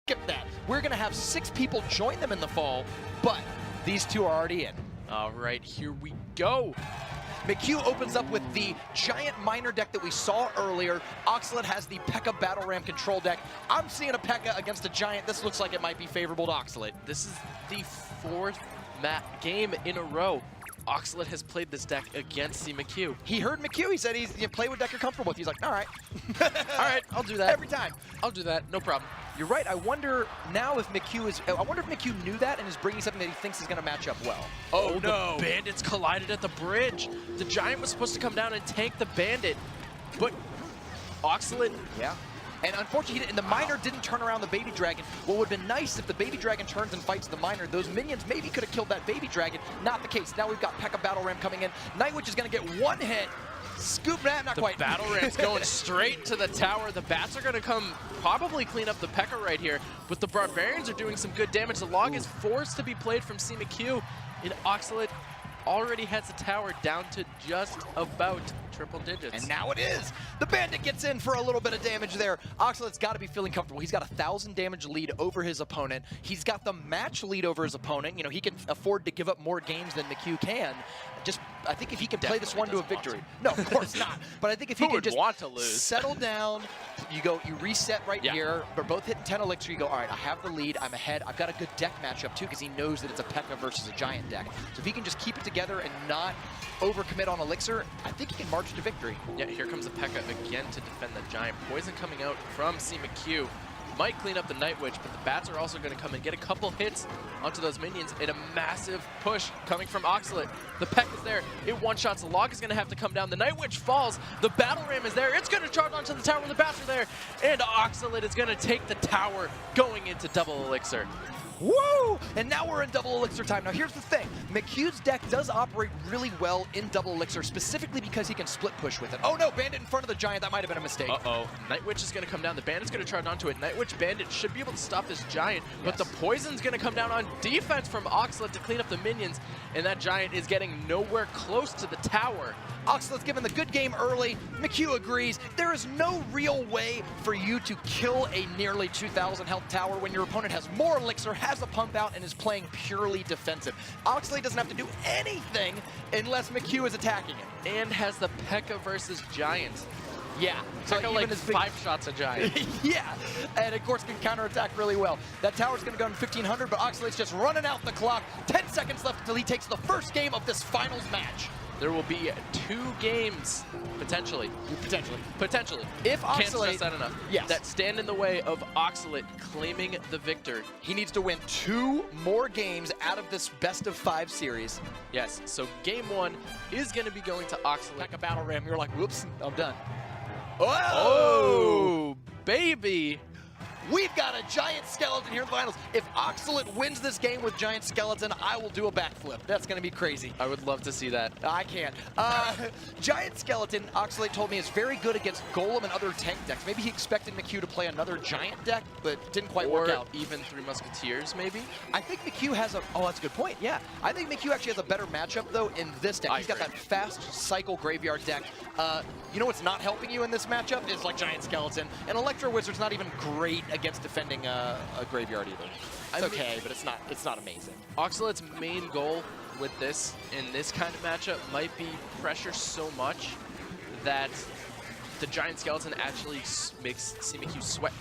skip that. We're going to have 6 people join them in the fall, but these 2 are already in. All right, here we go. McHugh opens up with the giant miner deck that we saw earlier. Oxalate has the P.E.K.K.A. Battle Ram control deck. I'm seeing a P.E.K.K.A. against a giant. This looks like it might be favorable to Oxalate. This is the 4th game in a row Oxalate has played this deck against Cmchuch. He heard McHugh. He said he's play with deck you're comfortable with. He's like, all right. All right, I'll do that. Every time. I'll do that, no problem. You're right. I wonder now if McHugh is. I wonder if McHugh knew that and is bringing something that he thinks is going to match up well. Oh no! The bandits collided at the bridge. The giant was supposed to come down and tank the bandit, but Oxalate. Yeah. And unfortunately, and the miner didn't turn around the baby dragon. What would have been nice if the baby dragon turns and fights the miner, those minions maybe could have killed that baby dragon. Not the case. Now we've got P.E.K.K.A. Battle Ram coming in. Nightwitch is going to get 1 hit. Scoop that, not quite. The Battle Ram's going straight to the tower. The bats are going to come probably clean up the P.E.K.K.A. right here, but the barbarians are doing some good damage. The log is forced to be played from Cmchuch, and Oxalate already has the tower down to just about triple digits. And now it is. The bandit gets in for a little bit of damage there. Oxalate's got to be feeling comfortable. He's got a 1,000 damage lead over his opponent. He's got the match lead over his opponent. You know, he can afford to give up more games than McHugh can. I think if he can play this one to a victory. No, of course not. But I think if he can just want to lose? Settle down, you reset right here. We're both hitting 10 elixir. You go, all right, I have the lead. I'm ahead. I've got a good deck matchup too because he knows that it's a P.E.K.K.A. versus a giant deck. So if he can just keep it together and not overcommit on elixir, I think he can march to victory. Yeah, here comes the P.E.K.K.A. again to defend the giant. Poison coming out from Cmchuch. Might clean up the Nightwitch, but the bats are also going to come and get a couple hits onto those minions in a massive push coming from Oxalate. The P.E.K.K.A. is there. It one-shots. The log is going to have to come down. The Nightwitch falls. The Battle Ram is there. It's going to charge onto the tower when the bats are there. And Oxalate is going to take the tower going into double elixir. Woo! And now we're in double elixir time. Now here's the thing. McHugh's deck does operate really well in double elixir, specifically because he can split push with it. Oh no, bandit in front of the giant. That might have been a mistake. Uh-oh. Nightwitch is going to come down. The bandit's going to charge onto it. Nightwitch bandit should be able to stop this giant, but the poison's going to come down on defense from Oxalate to clean up the minions, and that giant is getting nowhere close to the tower. Oxalate's given the good game early. McHugh agrees. There is no real way for you to kill a nearly 2,000 health tower when your opponent has more elixir, has a pump out, and is playing purely defensive. Oxalate doesn't have to do anything unless McHugh is attacking it. And has the P.E.K.K.A. versus giant. Yeah. So even like 5 shots a giant. Yeah. And of course can counterattack really well. That tower's going to go in 1,500, but Oxalate's just running out the clock. 10 seconds left until he takes the first game of this finals match. There will be 2 games, potentially. Potentially. If Oxalate, can't stress that enough. Yes. That stand in the way of Oxalate claiming the victor. He needs to win 2 more games out of this best-of-5 series. Yes, so game 1 is going to be going to Oxalate. Like a battle ram, you're like, whoops, I'm done. Oh, baby. We've got a giant skeleton here in the finals. If Oxalate wins this game with giant skeleton, I will do a backflip. That's going to be crazy. I would love to see that. I can't. Giant skeleton, Oxalate told me, is very good against Golem and other tank decks. Maybe he expected McHugh to play another giant deck, but didn't quite work out. Or even 3 Musketeers, maybe? I think McHugh has a... Oh, that's a good point, yeah. I think McHugh actually has a better matchup, though, in this deck. He's got that fast cycle graveyard deck. You know what's not helping you in this matchup is like giant skeleton. And Electro Wizard's not even great against defending a graveyard either. It's okay, but it's not amazing. Oxalate's main goal with this, in this kind of matchup, might be pressure so much that the giant skeleton actually makes Cmchuch sweat.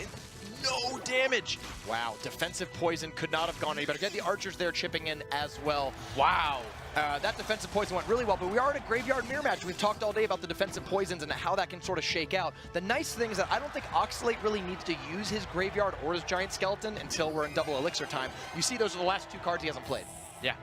No damage! Wow, Defensive poison could not have gone any better. Get the archers there chipping in as well. Wow. That defensive poison went really well, but we are in a graveyard mirror match. We've talked all day about the defensive poisons and how that can sort of shake out. The nice thing is that I don't think Oxalate really needs to use his graveyard or his giant skeleton until we're in double elixir time. You see those are the last 2 cards he hasn't played. Yeah,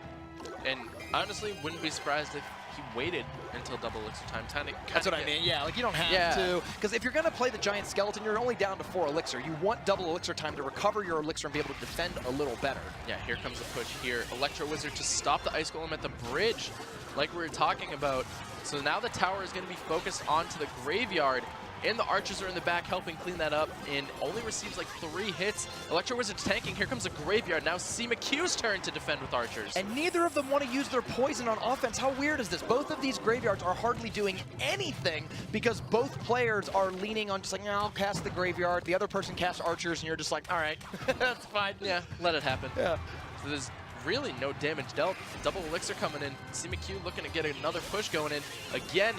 and honestly, wouldn't be surprised if he waited until double elixir time. That's what I mean, yeah, like you don't have to. Because if you're going to play the giant skeleton, you're only down to 4 elixir. You want double elixir time to recover your elixir and be able to defend a little better. Yeah, here comes the push here. Electro Wizard to stop the Ice Golem at the bridge, like we were talking about. So now the tower is going to be focused onto the graveyard. and the archers are in the back helping clean that up, and only receives like 3 hits. Electro Wizard's tanking. Here comes a graveyard. Now Cmchuch's turn to defend with archers. And neither of them want to use their poison on offense. How weird is this? Both of these graveyards are hardly doing anything because both players are leaning on just like, I'll cast the graveyard. The other person casts archers, and you're just like, all right, that's fine. Yeah, let it happen. Yeah. So there's really no damage dealt. Double elixir coming in. Cmchuch looking to get another push going in. Again,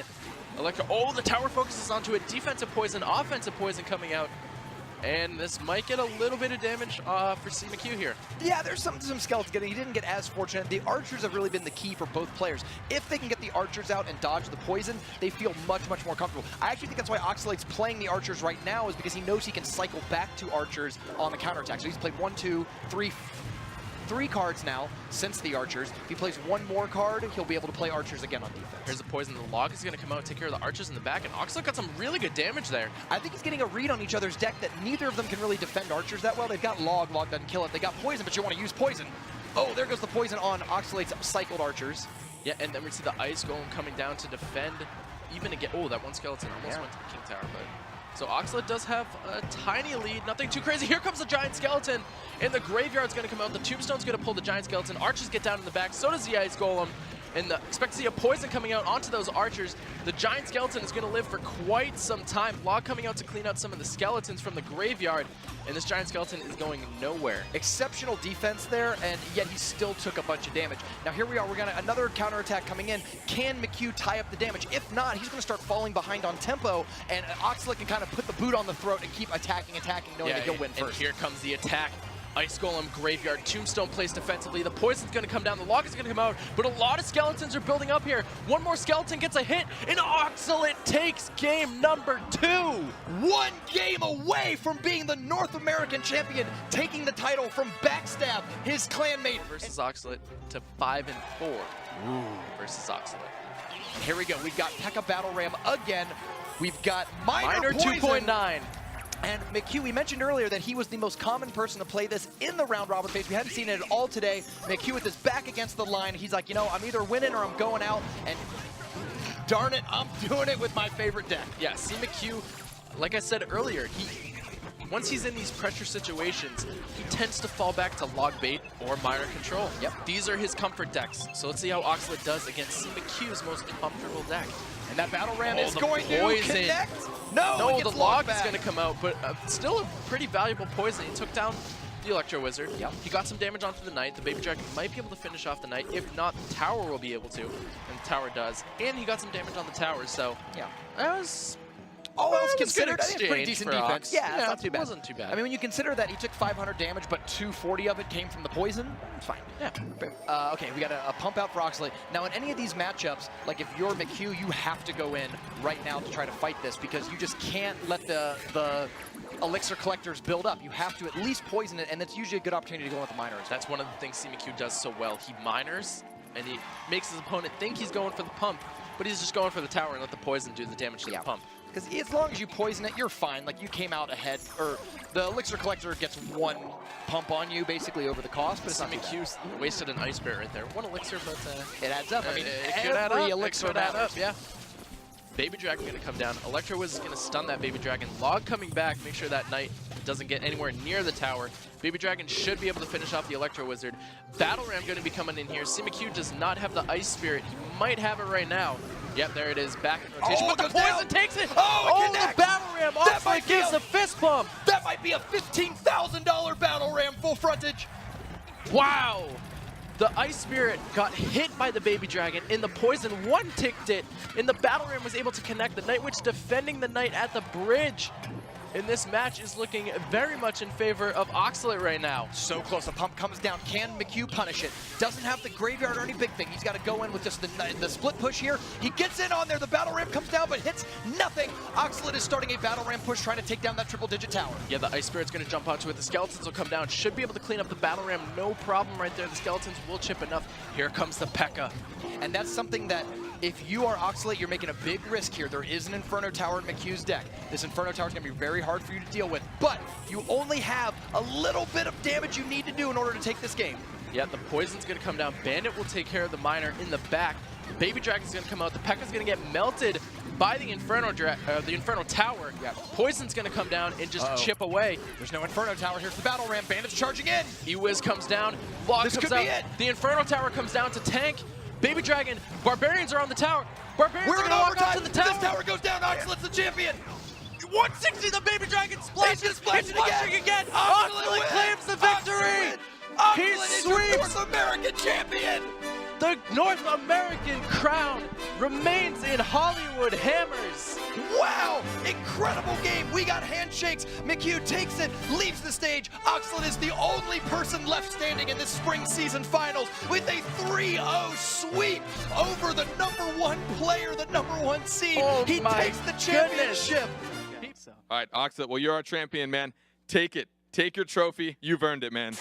Electro. Oh, the tower focuses onto it. Defensive poison, offensive poison coming out. And this might get a little bit of damage for Cmchuch here. Yeah, there's some skeletons getting. He didn't get as fortunate. The archers have really been the key for both players. If they can get the archers out and dodge the poison, they feel much, much more comfortable. I actually think that's why Oxalate's playing the archers right now, is because he knows he can cycle back to archers on the counterattack. So he's played 1, 2, 3 cards now since the archers. If he plays one more card, he'll be able to play archers again on defense. Here's the poison. The log is going to come out and take care of the archers in the back, and Oxalate got some really good damage there. I think he's getting a read on each other's deck that neither of them can really defend archers that well. They've got log doesn't kill it. They got poison, but you want to use poison. Oh, there goes the poison on Oxalate's cycled archers. Yeah, and then we see the ice golem coming down to defend even again. Oh, that one skeleton almost went to the king tower, but... So Oxalate does have a tiny lead, nothing too crazy. Here comes the giant skeleton, and the graveyard's going to come out. The tombstone's going to pull the giant skeleton. Archers get down in the back, so does the ice golem. And expect to see a poison coming out onto those archers. The giant skeleton is going to live for quite some time. Log coming out to clean out some of the skeletons from the graveyard, and this giant skeleton is going nowhere. Exceptional defense there, and yet he still took a bunch of damage. Now here we are, we're gonna another counterattack coming in. Can McHugh tie up the damage? If not, he's gonna start falling behind on tempo, and Oxalate can kind of put the boot on the throat and keep attacking, knowing that he'll win first. And here comes the attack. Ice Golem, Graveyard, Tombstone placed defensively. The poison's going to come down, the log is going to come out, but a lot of skeletons are building up here. One more skeleton gets a hit, and Oxalate takes game number 2. 1 game away from being the North American champion, taking the title from Backstab, his clanmate. Versus Oxalate to 5-4 versus Oxalate. Here we go, we've got P.E.K.K.A. Battle Ram again. We've got Miner 2.9. And McHugh, we mentioned earlier that he was the most common person to play this in the round robin phase. We hadn't seen it at all today. McHugh with his back against the line. He's like, you know, I'm either winning or I'm going out. And darn it, I'm doing it with my favorite deck. Yeah, Cmchuch, like I said earlier, once he's in these pressure situations, he tends to fall back to log bait or Miner control. Yep. These are his comfort decks. So let's see how Oxalate does against Cmchuch's most comfortable deck. And that Battle Ram is the going poison. to connect. No, the log is going to come out, but still a pretty valuable poison. He took down the Electro Wizard. Yep. He got some damage onto the Knight. The Baby Dragon might be able to finish off the Knight. If not, the Tower will be able to, and the Tower does. And he got some damage on the Tower, so yeah, that was... all else good considered, I think it's pretty decent defense. Ox. Yeah, it's not too bad. It wasn't too bad. I mean, when you consider that he took 500 damage, but 240 of it came from the poison, it's fine. Yeah. Okay, we got a pump out for Oxalate. Now, in any of these matchups, like if you're McHugh, you have to go in right now to try to fight this because you just can't let the elixir collectors build up. You have to at least poison it, and it's usually a good opportunity to go with the miners. That's one of the things Cmchuch does so well. He miners, and he makes his opponent think he's going for the pump, but he's just going for the tower and let the poison do the damage to the pump. Because as long as you poison it, you're fine. Like, you came out ahead, or the elixir collector gets 1 pump on you, basically, over the cost, but it's not Cmchuch wasted an ice bear right there. 1 elixir, but... it adds up. I mean, it could add up. elixir it could add matters. up, yeah. Baby Dragon going to come down. Electro Wizard is going to stun that Baby Dragon. Log coming back, make sure that Knight doesn't get anywhere near the tower. Baby Dragon should be able to finish off the Electro Wizard. Battle Ram going to be coming in here. Cmchuch does not have the Ice Spirit. He might have it right now. Yep, there it is, back in rotation, but the poison takes it! Oh, the Battle Ram! Oxalate gives a fist bump! That might be a $15,000 Battle Ram full frontage! Wow! The Ice Spirit got hit by the Baby Dragon, and the poison one-ticked it, and the Battle Ram was able to connect. The Night Witch defending the Knight at the bridge. And this match is looking very much in favor of Oxalate right now. So close, the pump comes down. Can McHugh punish it? Doesn't have the graveyard or any big thing. He's got to go in with just the split push here. He gets in on there. The Battle Ram comes down, but hits nothing. Oxalate is starting a Battle Ram push, trying to take down that triple-digit tower. Yeah, the Ice Spirit's going to jump onto it. The Skeletons will come down. Should be able to clean up the Battle Ram. No problem right there. The Skeletons will chip enough. Here comes the P.E.K.K.A. And that's something that, if you are Oxalate, you're making a big risk here. There is an Inferno Tower in McHugh's deck. This Inferno Tower is going to be very hard for you to deal with, but you only have a little bit of damage you need to do in order to take this game. Yeah, the poison's going to come down. Bandit will take care of the miner in the back. Baby Dragon's going to come out. The P.E.K.K.A.'s going to get melted. by the Inferno Tower. Yeah. Poison's going to come down and just chip away. There's no Inferno Tower. Here's the battle ramp. Bandits charging in. E-Wiz comes down. Log This comes could out. be it. The Inferno Tower comes down to tank. Baby Dragon. Barbarians are on the tower. Barbarians We're are in going to walk up overtime. to the tower. This tower goes down. Oxalate's the champion. 160, the Baby Dragon splashes. He's splashing again. Oxalate Oxalate claims the victory. Oxalate He is sweeps. your North American champion. The North American crown remains in Hollywood Hammers. Wow! Incredible game. We got handshakes. McHugh takes it, leaves the stage. Oxalate is the only person left standing in this spring season finals with a 3-0 sweep over the #1 player, the #1 seed. Oh He my takes the championship. All right, Oxalate, well, you're our champion, man. Take it. Take your trophy. You've earned it, man.